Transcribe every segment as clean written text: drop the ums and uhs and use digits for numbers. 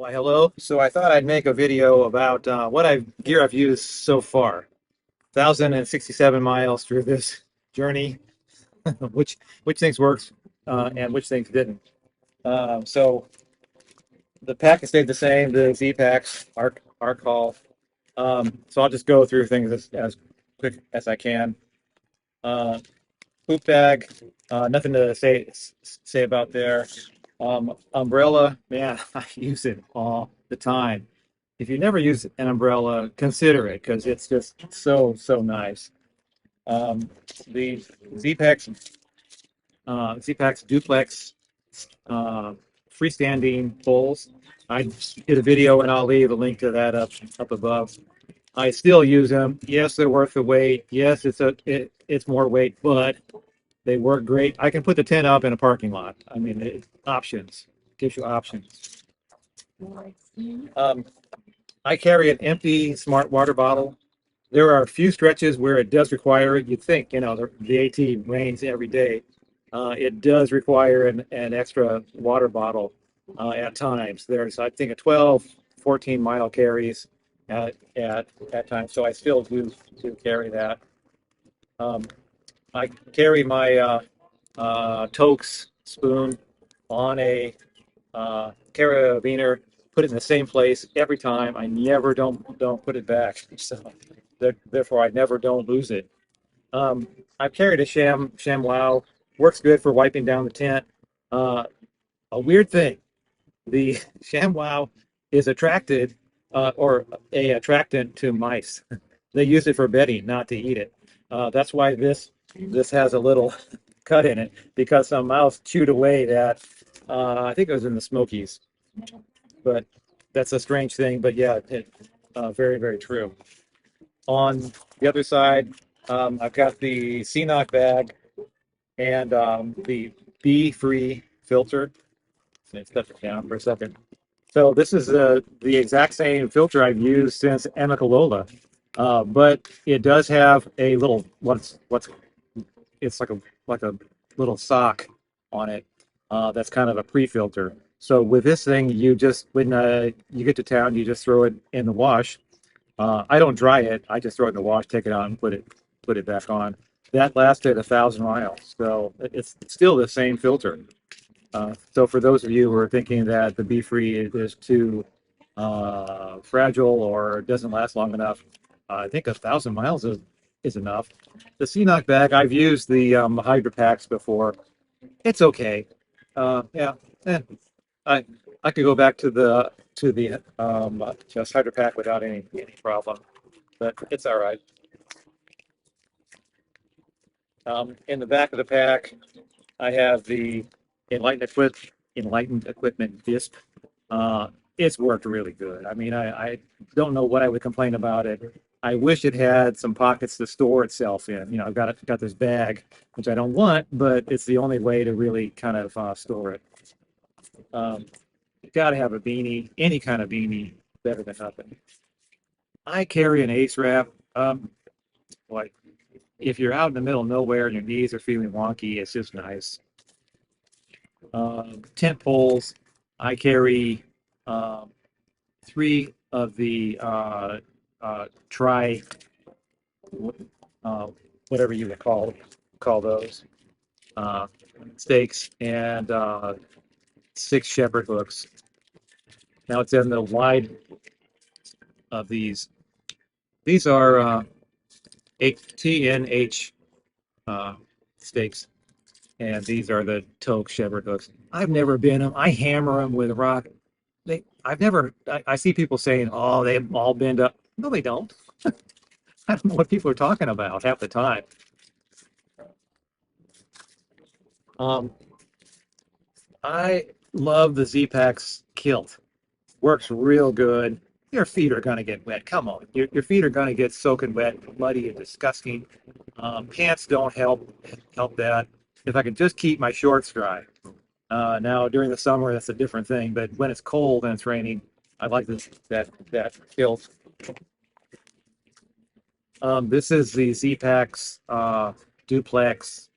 Why, hello. So I thought I'd make a video about gear I've used so far. 1,067 miles through this journey, which things worked and which things didn't. So the pack has stayed the same. The Z packs are called. So I'll just go through things as quick as I can. Uh, Poop bag, nothing to say about there. Umbrella, man, I use it all the time. If you never use an umbrella, consider it because it's just so nice. Um, the Z-Packs, Z-Packs duplex uh, freestanding poles. I did a video and I'll leave a link to that up above. I still use them. Yes, they're worth the wait. Yes, it's more weight, but they work great. I can put the tent up in a parking lot. I mean, options gives you options. Um, I carry an empty smart water bottle. There are a few stretches where it does require it. You'd think, the AT rains every day. It does require an extra water bottle at times. There's, I think, a 12, 14 mile carries at times. So I still do carry that. Um, I carry my Tokes spoon on a carabiner, put it in the same place every time. I never don't put it back. So therefore, I never don't lose it. I've carried a ShamWow. Works good for wiping down the tent. Uh, a weird thing, the ShamWow is attracted or a attractant to mice. They use it for bedding, not to eat it. That's why this has a little cut in it because some mouse chewed away that. I think it was in the Smokies, but that's a strange thing. But yeah, very true. On the other side, I've got the CNOC bag and the bee-free filter. Let's set it down for a second. So this is the exact same filter I've used since Emicalola, but it does have a little what's it's like a little sock on it that's kind of a pre-filter. So with this thing, you just when you get to town, you just throw it in the wash. I don't dry it; I just throw it in the wash, take it out, and put it back on. That lasted 1,000 miles, so it's still the same filter. So for those of you who are thinking that the Be Free is too fragile or doesn't last long enough, I think 1,000 miles is enough. The CNOC bag, I've used the Hydra packs before. It's okay. Yeah, eh, I I could go back to the just Hydra pack without any problem, but it's all right. In the back of the pack, I have the Enlightened equipment disc. Uh, it's worked really good. I mean, I don't know what I would complain about it. I wish it had some pockets to store itself in. I've got this bag, which I don't want, but it's the only way to really kind of store it. Um, you got to have a beanie, any kind of beanie, better than nothing. I carry an ace wrap. Like if you're out in the middle of nowhere and your knees are feeling wonky, it's just nice. Tent poles. I carry um, three of the tri uh, whatever you would call those uh, stakes and six shepherd hooks. Now it's in the wide of these. These are TNH stakes, and these are the Toke shepherd hooks. I've never been them. I hammer them with a rock. I've never. I see people saying, "Oh, they all bend up." No, they don't. I don't know what people are talking about half the time. Um, I love the Z-Packs kilt. Works real good. Your feet are gonna get wet. Come on, your feet are gonna get soaking wet, muddy, and disgusting. Pants don't help that. If I could just keep my shorts dry. Now during the summer, that's a different thing. But when it's cold and it's raining, I like that kilt. This is the Z-Packs duplex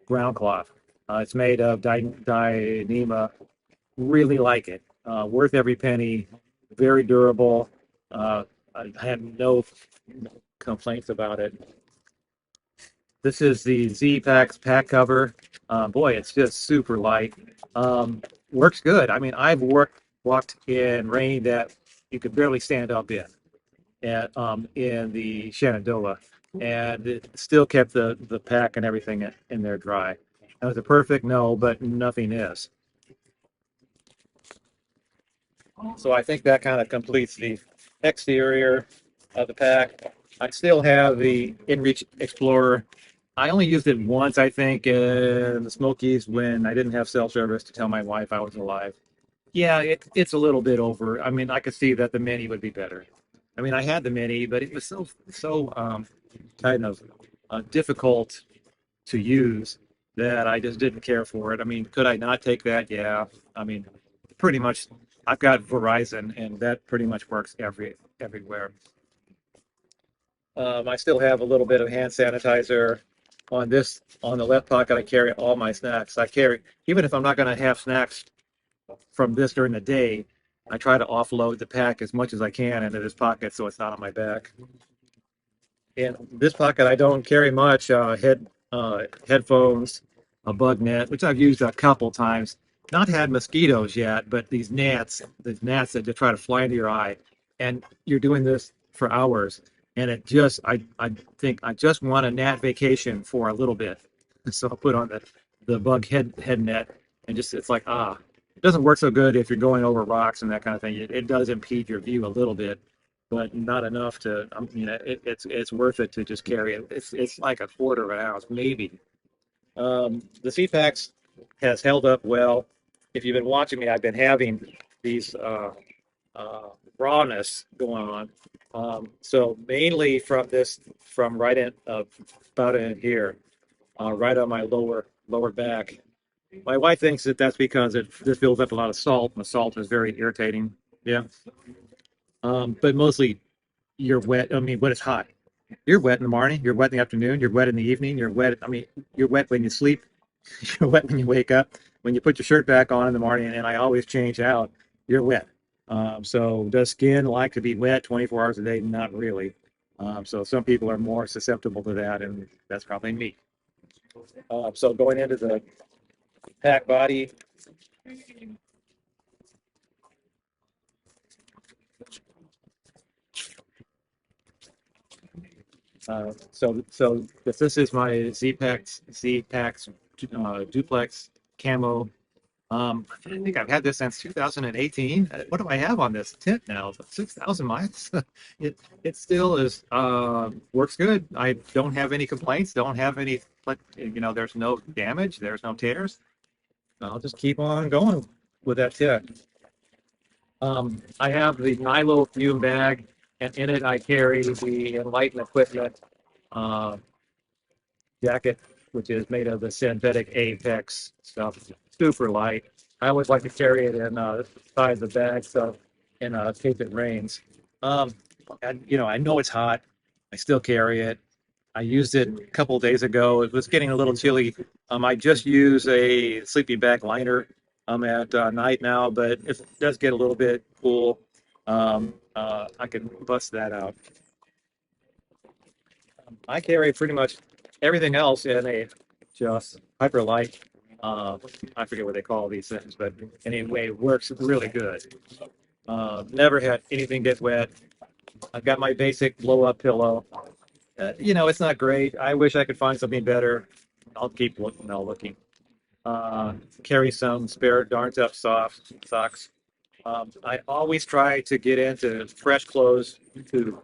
ground cloth. It's made of Dyneema. Really like it. Worth every penny, very durable. Uh, I had no complaints about it. This is the Z-Packs pack cover. Boy, it's just super light. Works good. I mean, I've walked in rain that you could barely stand up in the Shenandoah, and it still kept the pack and everything in there dry. That was a perfect no, but nothing is. So I think that kind of completes the exterior of the pack. I still have the InReach Explorer. I only used it once, I think, in the Smokies when I didn't have cell service to tell my wife I was alive. Yeah, it's a little bit over. I mean, I could see that the Mini would be better. I mean, I had the Mini, but it was so kind of difficult to use that I just didn't care for it. I mean, could I not take that? Yeah. I mean, pretty much. I've got Verizon, and that pretty much works everywhere. I still have a little bit of hand sanitizer on the left pocket. I carry all my snacks. I carry even if I'm not going to have snacks from this during the day. I try to offload the pack as much as I can into this pocket so it's not on my back. In this pocket, I don't carry much headphones, a bug net, which I've used a couple times. Not had mosquitoes yet, but these gnats that just try to fly into your eye, and you're doing this for hours, and I think I just want a gnat vacation for a little bit, so I'll put on the bug head net, and just it's like it doesn't work so good if you're going over rocks and that kind of thing. It does impede your view a little bit, but not enough to, it's worth it to just carry it. It's like a quarter of an ounce, maybe. The CPAX has held up well. If you've been watching me, I've been having these rawness going on. So mainly from right in, about in here, right on my lower back. My wife thinks that that's because this builds up a lot of salt, and the salt is very irritating. Yeah. But mostly you're wet. I mean, when it's hot, you're wet in the morning, you're wet in the afternoon, you're wet in the evening, you're wet. I mean, you're wet when you sleep, you're wet when you wake up, when you put your shirt back on in the morning, and I always change out, you're wet. So does skin like to be wet 24 hours a day? Not really. So some people are more susceptible to that, and that's probably me. So going into the pack body, so this is my Z-Packs duplex camo. I think I've had this since 2018. What do I have on this tint now? 6,000 miles. It still is works good. I don't have any complaints. Don't have any there's no damage. There's no tears. I'll just keep on going with that tint. I have the Nilo fume bag, and in it I carry the Enlightened equipment uh, jacket, which is made of the synthetic Apex stuff. Super light. I always like to carry it inside the bag, so in case it rains. Um, and I know it's hot. I still carry it. I used it a couple of days ago. It was getting a little chilly. I just use a sleeping bag liner at night now, but if it does get a little bit cool, I can bust that out. I carry pretty much everything else in a just hyper light. Uh, I forget what they call these things, but anyway, it works really good. Never had anything get wet. I've got my basic blow up pillow. It's not great. I wish I could find something better. I'll keep looking. Looking. Uh, Carry some spare darned up soft socks. I always try to get into fresh clothes to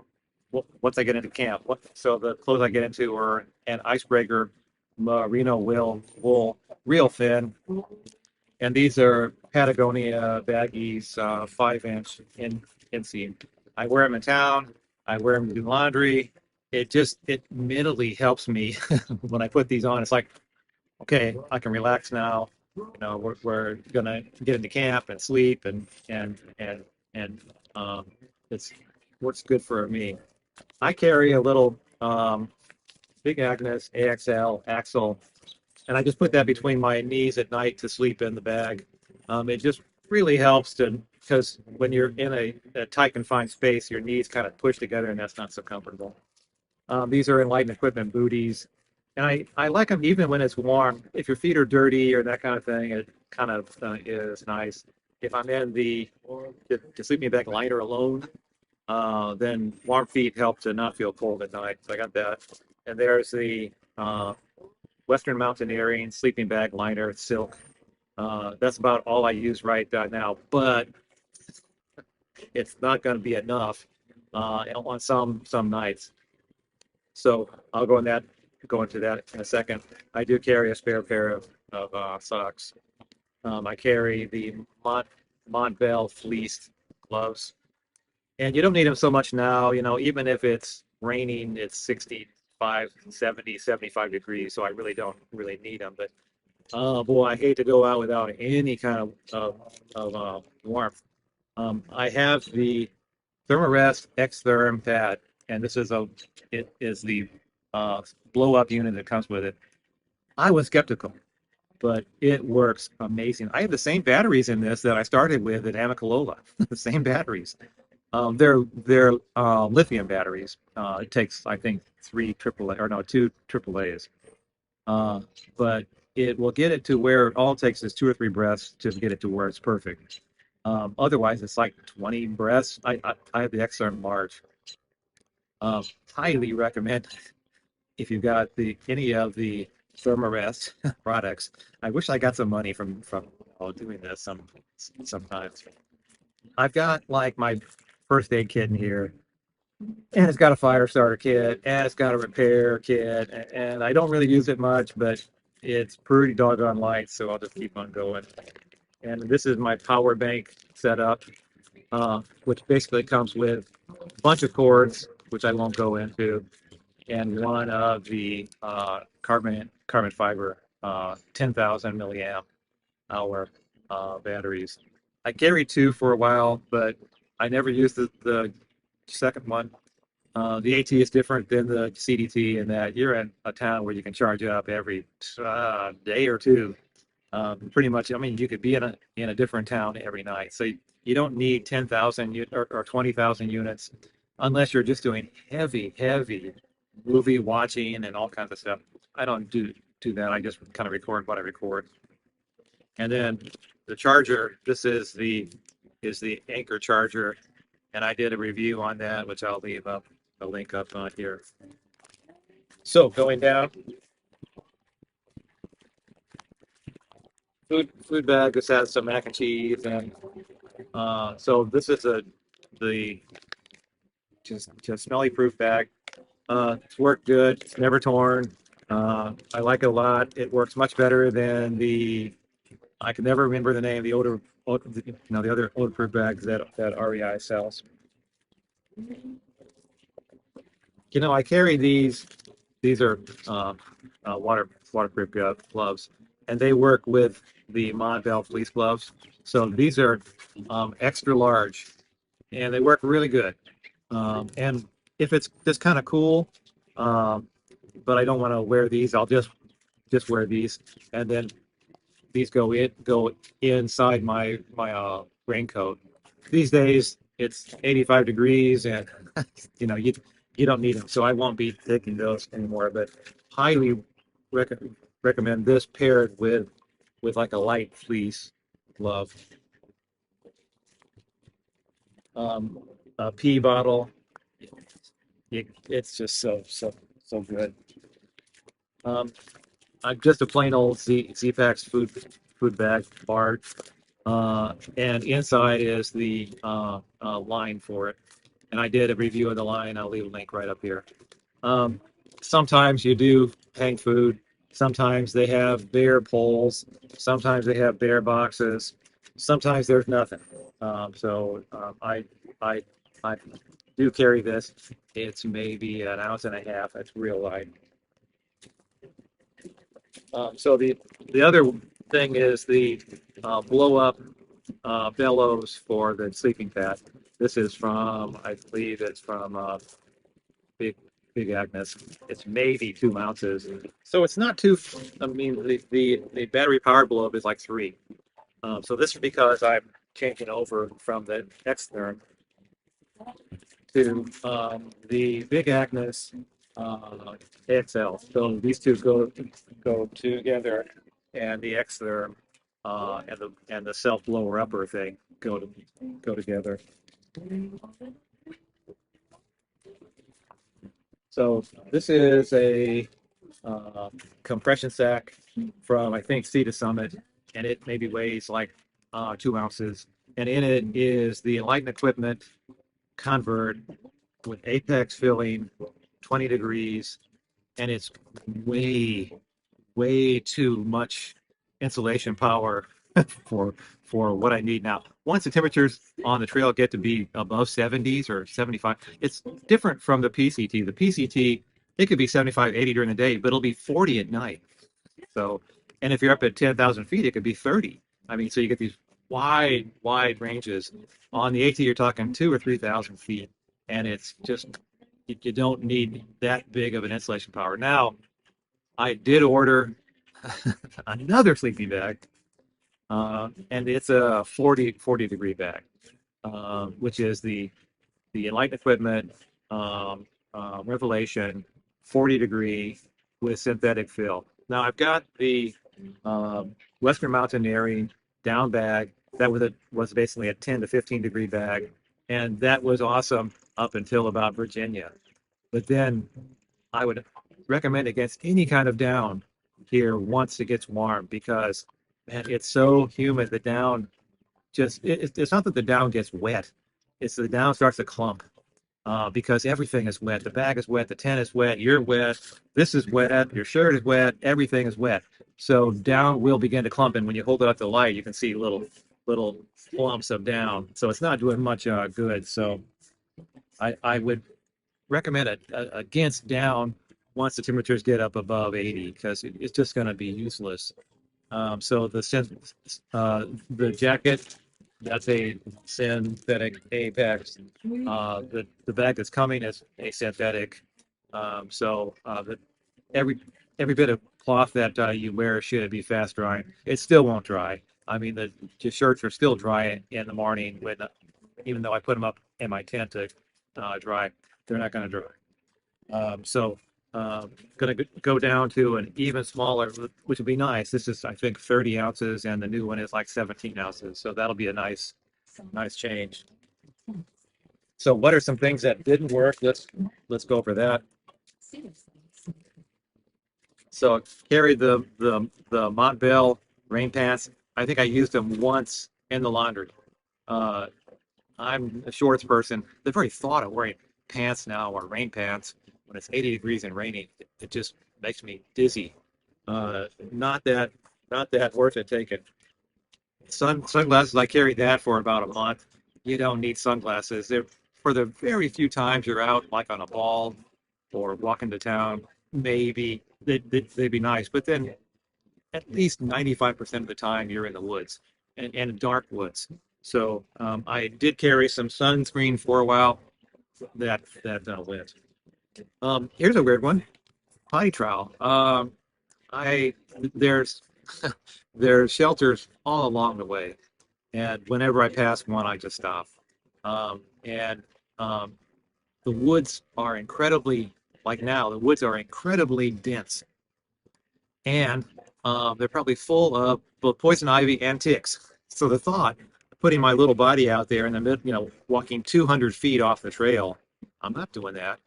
once I get into camp. So the clothes I get into are an icebreaker merino wool, real thin, and these are Patagonia baggies, 5 inch in inseam. I wear them in town. I wear them to do laundry. It mentally helps me when I put these on. It's like, okay, I can relax now. We're gonna get into camp and sleep and um, it's works good for me. I carry a little Big Agnes AXL Axle, and I just put that between my knees at night to sleep in the bag. It just really helps to because when you're in a tight confined space, your knees kind of push together, and that's not so comfortable. These are Enlightened equipment booties, and I like them even when it's warm. If your feet are dirty or that kind of thing, it kind of is nice. If I'm in the sleeping bag liner alone, then warm feet help to not feel cold at night. So I got that. And there's the Western Mountaineering sleeping bag liner silk. That's about all I use right now, but it's not going to be enough on some nights. So I'll go into that in a second. I do carry a spare pair of socks. I carry the Montbell fleeced gloves, and you don't need them so much now. Even if it's raining, it's 65, 70, 75 degrees, so I really don't really need them. But oh boy, I hate to go out without any kind of warmth. I have the Thermarest X-Therm pad, and it is the uh, blow up unit that comes with it. I was skeptical, but it works amazing. I have the same batteries in this that I started with at Amicalola, the same batteries. They're lithium batteries. It takes, I think, three AAA or no, two AAAs. Uh, but it will get it to where it all takes is two or three breaths to get it to where it's perfect. Otherwise, it's like 20 breaths. I have the XR Large. Um, Highly recommend if you got any of the Thermarest products. I wish I got some money from doing this sometimes. I've got like my first aid kit in here, and it's got a fire starter kit, and it's got a repair kit, and I don't really use it much, but it's pretty doggone light, so I'll just keep on going. And this is my power bank setup, which basically comes with a bunch of cords, which I won't go into, and one of the carbon fiber 10,000 milliamp hour batteries. I carried two for a while, but I never used the second one. The AT is different than the CDT in that you're in a town where you can charge up every day or two. Pretty much, I mean, you could be in a different town every night, so you don't need 10,000 or 20,000 units unless you're just doing heavy movie watching and all kinds of stuff. I don't do that. I just kind of record what I record. And then the charger, this is the Anchor charger, and I did a review on that, which I'll leave up a link up on here. So going down, food bag. This has some mac and cheese, and so this is the just smelly proof bag. It's worked good. It's never torn. I like it a lot. It works much better than I can never remember the name, the other odor proof bags that REI sells. I carry these. These are waterproof gloves, and they work with the Monbel fleece gloves. So these are extra large, and they work really good. And if it's just kind of cool, um, but I don't want to wear these, I'll just wear these, and then these go inside my raincoat. These days it's 85 degrees, and you don't need them, so I won't be taking those anymore. But highly rec recommend this paired with like a light fleece glove. Um, a pee bottle. It's just so good. Um, I'm just a plain old Z-Packs food bag bar, and inside is the line for it. And I did a review of the line. I'll leave a link right up here. Um, Sometimes you do hang food. Sometimes they have bare poles. Sometimes they have bare boxes. Sometimes there's nothing. I I do carry this. It's maybe an ounce and a half. It's real light. So the other thing is the blow up bellows for the sleeping pad. This is from, I believe it's from Big Big Agnes. It's maybe 2 ounces, so it's not too. I mean, the battery powered blow up is like three. So this is because I'm changing over from the Xtherm to the Big Agnes XL. So these two go together, and the Xtherm and the self blower upper thing go together. So this is a compression sack from I think Sea to Summit, and it maybe weighs like 2 ounces. And in it is the Enlightened equipment convert with apex filling, 20 degrees, and it's way, way too much insulation power for for what I need now. Once the temperatures on the trail get to be above 70s or 75, it's different from the PCT. The PCT, it could be 75, 80 during the day, but it'll be 40 at night. So, and if you're up at 10,000 feet, it could be 30. I mean, so you get these wide ranges. On the AT, you're talking 2 or 3,000 feet, and it's just you don't need that big of an insulation power. Now, I did order another sleeping bag, and it's a 40 degree bag, which is the Enlightened equipment Revelation 40 degree with synthetic fill. Now I've got the Western Mountaineering down bag that was basically a 10 to 15 degree bag, and that was awesome up until about Virginia. But then I would recommend against any kind of down here once it gets warm because man, it's so humid. The down it's not that the down gets wet, it's the down starts to clump because everything is wet. The bag is wet, the tent is wet, you're wet, this is wet, your shirt is wet, everything is wet. So down will begin to clump, and when you hold it up to the light, you can see little clumps of down. So it's not doing much good. So I would recommend it against down once the temperatures get up above 80 because it's just going to be useless. So the jacket, that's a synthetic Apex. The bag that's coming is a synthetic. Every every bit of cloth that you wear should be fast drying. It still won't dry. I mean, the shirts are still dry in the morning when, even though I put them up in my tent to dry, they're not going to dry. So going to go down to an even smaller, which would be nice. This is, I think, 30 ounces, and the new one is like 17 ounces. So that'll be a nice change. So what are some things that didn't work? Let's go over that. So I carried the Montbell rain pants. I think I used them once in the laundry. Uh, I'm a shorts person. The very thought of wearing pants now or rain pants when it's 80 degrees and raining, it just makes me dizzy. Not that worth it taking. Sunglasses, I carried that for about a month. You don't need sunglasses. They're for the very few times you're out, like on a ball or walking to town, maybe they'd be nice. But then at least 95% of the time you're in the woods and dark woods. So I did carry some sunscreen for a while. That went. Here's a weird one. Potty trowel. I there's there's shelters all along the way, and whenever I pass one, I just stop. And the woods are incredibly, like now, the woods are incredibly dense, and they're probably full of both poison ivy and ticks. So the thought of putting my little body out there in the mid, walking 200 feet off the trail, I'm not doing that.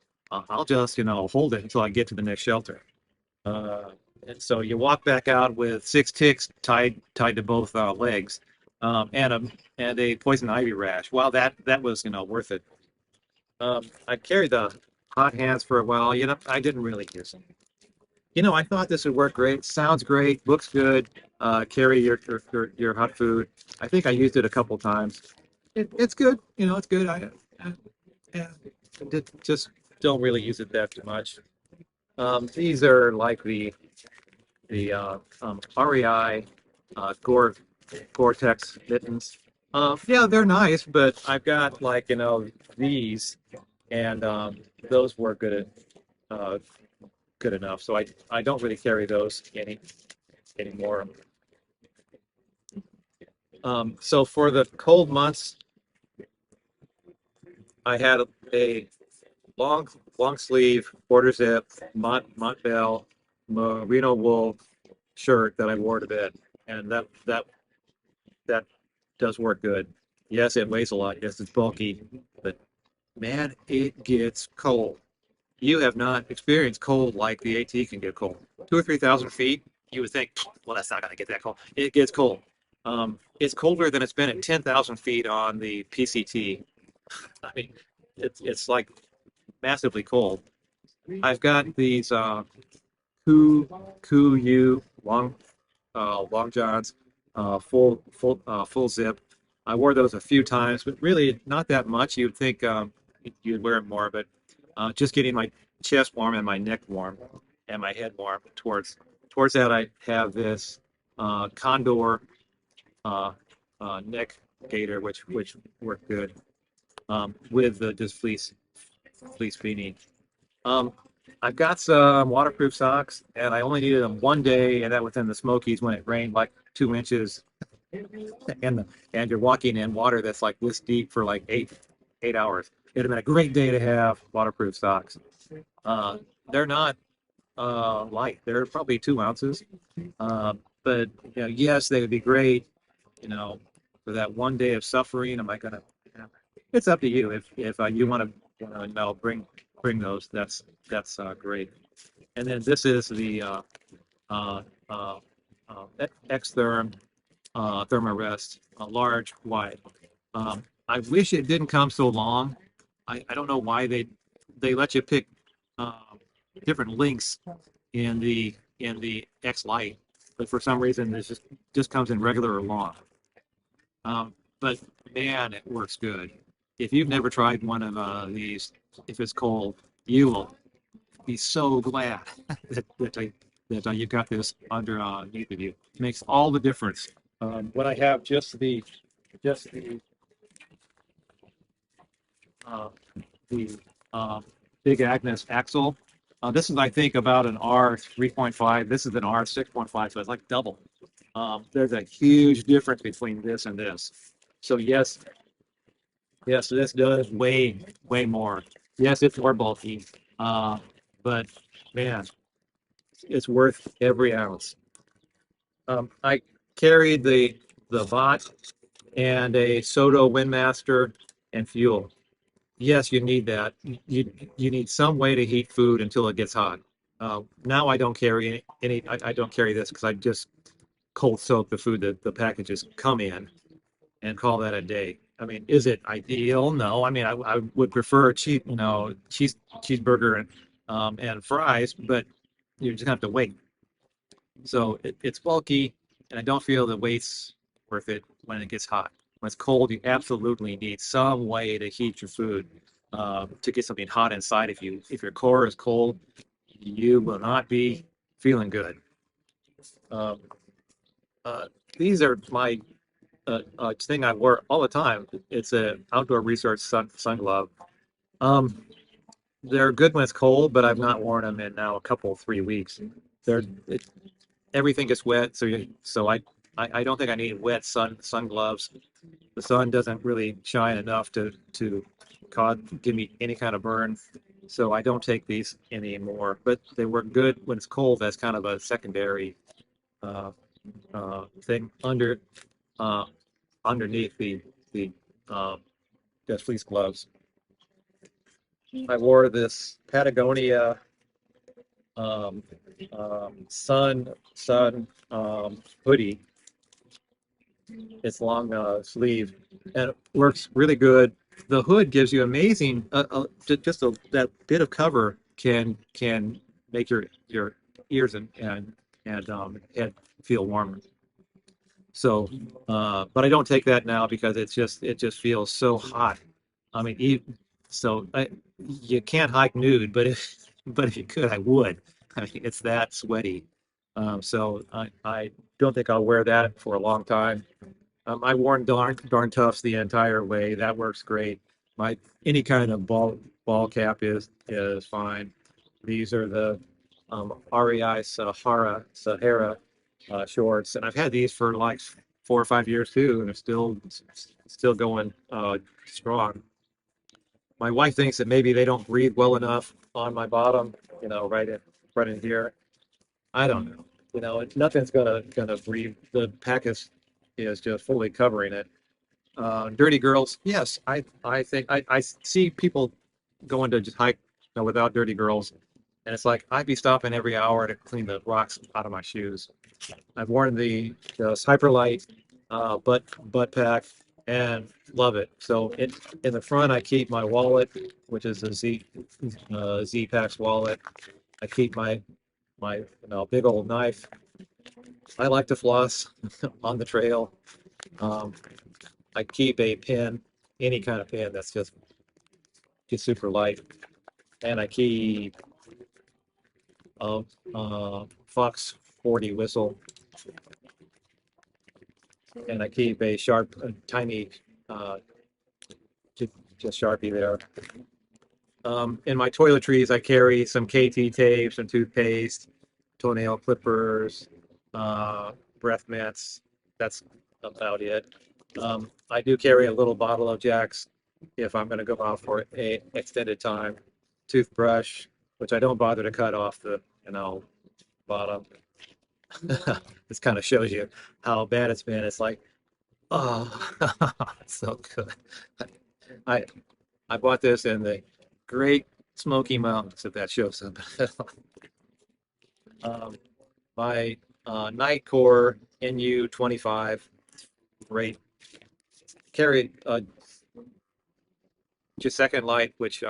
I'll just, hold it until I get to the next shelter. Uh, and so you walk back out with 6 ticks tied to both legs, and a poison ivy rash. Wow, that was worth it. I carried the hot hands for a while. I didn't really use them. I thought this would work great. Sounds great. Looks good. Carry your hot food. I think I used it a couple times. It's good. It's good. Yeah, just don't really use it that much. These are like the REI Gore-Tex Mittens. Yeah, they're nice, but I've got like these, and those were good enough. So I don't really carry those anymore. So for the cold months, I had a long long sleeve quarter zip Montbell merino wool shirt that I wore to bed, and that does work good. Yes, it weighs a lot. Yes, it's bulky, but man, it gets cold. You have not experienced cold like the AT can get cold. 2 or 3 thousand feet, you would think, well, that's not going to get that cold. It gets cold. It's colder than it's been at 10,000 feet on the PCT. I mean, it's like massively cold. I've got these Ku Ku long johns, full zip. I wore those a few times, but really not that much. You'd think you'd wear them more, but just getting my chest warm and my neck warm and my head warm. Towards that, I have this Condor uh, neck gaiter, which worked good with the just fleece beanie. Um, I've got some waterproof socks, and I only needed them one day, and that was in the Smokies when it rained like 2 inches, and you're walking in water that's like this deep for like eight hours. It'd have been a great day to have waterproof socks. Uh, they're not light; they're probably 2 ounces. Uh, but yes, they would be great. You know, for that one day of suffering. Am I gonna? It's up to you. If you want to, no, bring those. That's great. And then this is the uh, uh, X-Therm Thermarest, a large, wide. I wish it didn't come so long. I don't know why they let you pick different lengths in the X Lite, but for some reason this just comes in regular or long. But man, it works good. If you've never tried one of these, if it's cold, you will be so glad that you got this underneath of you. It makes all the difference. When I have just uh, the Big Agnes axle, this is I think about an R 3.5. This is an R 6.5, so it's like double. There's a huge difference between this and this. So yes, this does way more. Yes, it's more bulky, uh, but man, it's worth every ounce. I carried the bot and a Soto Windmaster and fuel. Yes, you need that. You need some way to heat food until it gets hot. Now I don't carry any I don't carry this because I just cold soak the food that the packages come in and call that a day. I mean, is it ideal? No. I mean, I would prefer a cheeseburger and fries, but you just have to wait. So it's bulky, and I don't feel the weight's worth it when it gets hot. When it's cold, you absolutely need some way to heat your food to get something hot inside of you. If your core is cold, you will not be feeling good. Um, uh, these are my thing I wear all the time. It's a outdoor research sun glove. Um, they're good when it's cold, but I've not worn them in now a couple 3 weeks. They're it, everything gets wet, so I don't think I need wet sun gloves. The sun doesn't really shine enough to give me any kind of burn, so I don't take these anymore. But they work good when it's cold as kind of a secondary uh, thing uh, underneath the uh, fleece gloves. I wore this Patagonia um, hoodie. It's long sleeve, and it works really good. The hood gives you amazing, that bit of cover can make your ears and head feel warmer. So, but I don't take that now because it just feels so hot. I mean, you can't hike nude, but if you could, I would. I mean, it's that sweaty. So I don't think I'll wear that for a long time. I worn darn toughs the entire way. That works great. My any kind of ball cap is fine. These are the REI Sahara shorts, and I've had these for like 4 or 5 years too, and they're still going strong. My wife thinks that maybe they don't breathe well enough on my bottom, right in here. I don't know. Nothing's gonna breathe. The pack is just fully covering it. Dirty girls, yes, I think I see people going to just hike, without dirty girls, and it's like I'd be stopping every hour to clean the rocks out of my shoes. I've worn the Hyperlight butt pack and love it. So in the front, I keep my wallet, which is a Z Packs wallet. I keep my big old knife. I like to floss on the trail. Um, I keep a pen, any kind of pen that's just super light, and I keep a Fox 40 whistle, and I keep a tiny uh, just Sharpie there. In my toiletries, I carry some KT tape, some toothpaste, toenail clippers, uh, breath mints. That's about it. I do carry a little bottle of Jack's if I'm going to go out for a extended time. Toothbrush, which I don't bother to cut off the bottom. This kind of shows you how bad it's been. It's like, oh, it's so good. I I bought this in the Great Smoky Mountains, if that shows up. um, my Night Core NU 25, great. Carried just second light, which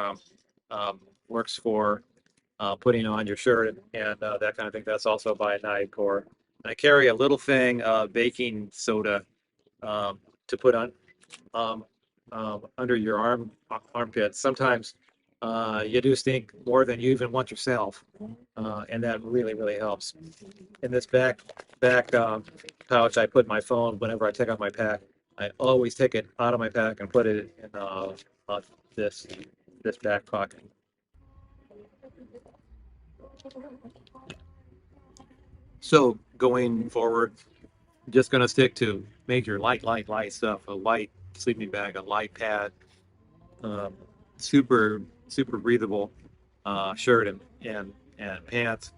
works for putting on your shirt and that kind of thing. That's also by Night Core. I carry a little thing, baking soda, to put on um, under your armpits. Sometimes you do stink more than you even want yourself, and that really helps. In this back pouch, I put my phone whenever I take off my pack. I always take it out of my pack and put it in this this back pocket. So going forward, just going to stick to major light stuff. A light sleeping bag, a light pad, um, super breathable shirt and pants,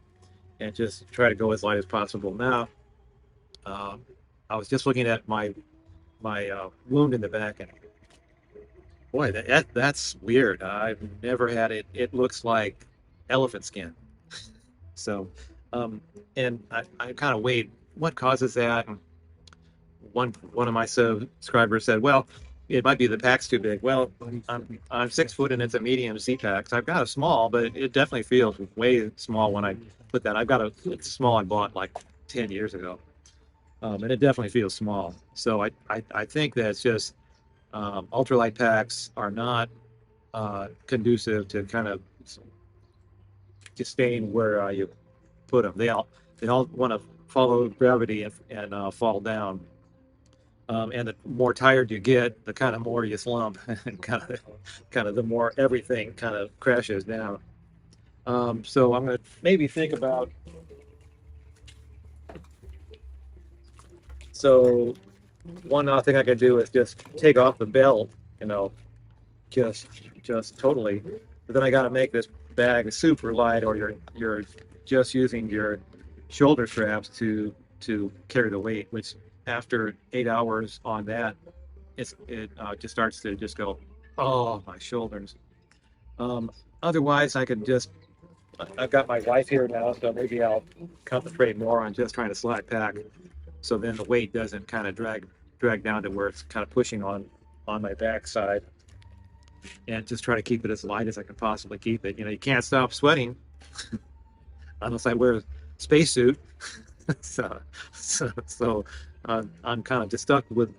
and just try to go as light as possible. Now, um, I was just looking at my wound in the back, and boy, that's weird. I've never had it. It looks like elephant skin. So, um, and I kind of weighed what causes that. And one of my subscribers said, "Well, it might be the pack's too big." Well, I'm 6 foot and it's a medium Z pack, so I've got a small, but it definitely feels way small when I put that. I've got a it's small I bought like 10 years ago, and it definitely feels small. So I think that it's just ultralight packs are not conducive to kind of just staying where you put them. They all want to follow gravity and fall down. And the more tired you get, the kind of more you slump, and kind of the more everything kind of crashes down. So I'm gonna maybe think about. So one thing I could do is just take off the belt, you know, just just totally. But then I got to make this bag super light, or you're just using your shoulder straps to carry the weight, which after 8 hours on that, it just starts to just go, oh, my shoulders. Otherwise, I could just. I've got my wife here now, so maybe I'll concentrate more on just trying to slide pack, so then the weight doesn't kind of drag down to where it's kind of pushing on my backside, and just try to keep it as light as I can possibly keep it. You can't stop sweating unless I wear a spacesuit. so I'm kind of just stuck with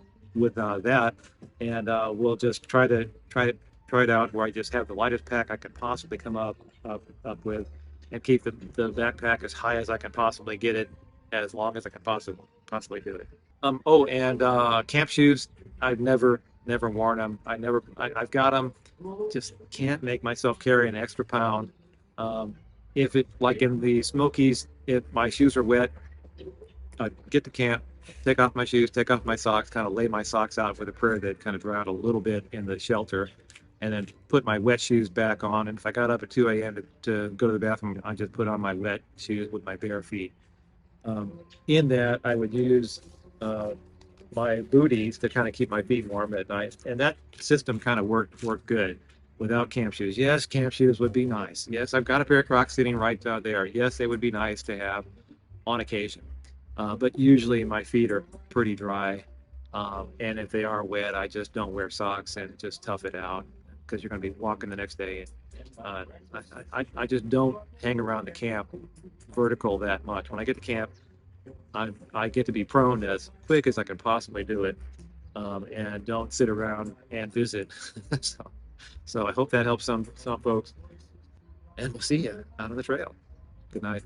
that, and we'll just try it out where I just have the lightest pack I can possibly come up with, and keep the backpack as high as I can possibly get it, as long as I can possibly do it. Oh, and camp shoes. I've never worn them. I've got them. Just can't make myself carry an extra pound. If it like in the Smokies, if my shoes are wet, I get to camp, take off my shoes, take off my socks, kind of lay my socks out with a prayer that kind of dry out a little bit in the shelter, and then put my wet shoes back on. And if I got up at 2 a.m. To go to the bathroom, I just put on my wet shoes with my bare feet. In that, I would use uh, my booties to kind of keep my feet warm at night, and that system kind of worked good without camp shoes. Yes, camp shoes would be nice. Yes, I've got a pair of Crocs sitting right out there. Yes, they would be nice to have on occasion, but usually my feet are pretty dry, and if they are wet, I just don't wear socks and just tough it out because you're going to be walking the next day. Uh, I just don't hang around the camp vertical that much. When I get to camp, I get to be prone as quick as I can possibly do it, and don't sit around and visit. so, so I hope that helps some folks, and we'll see you out on the trail. Good night.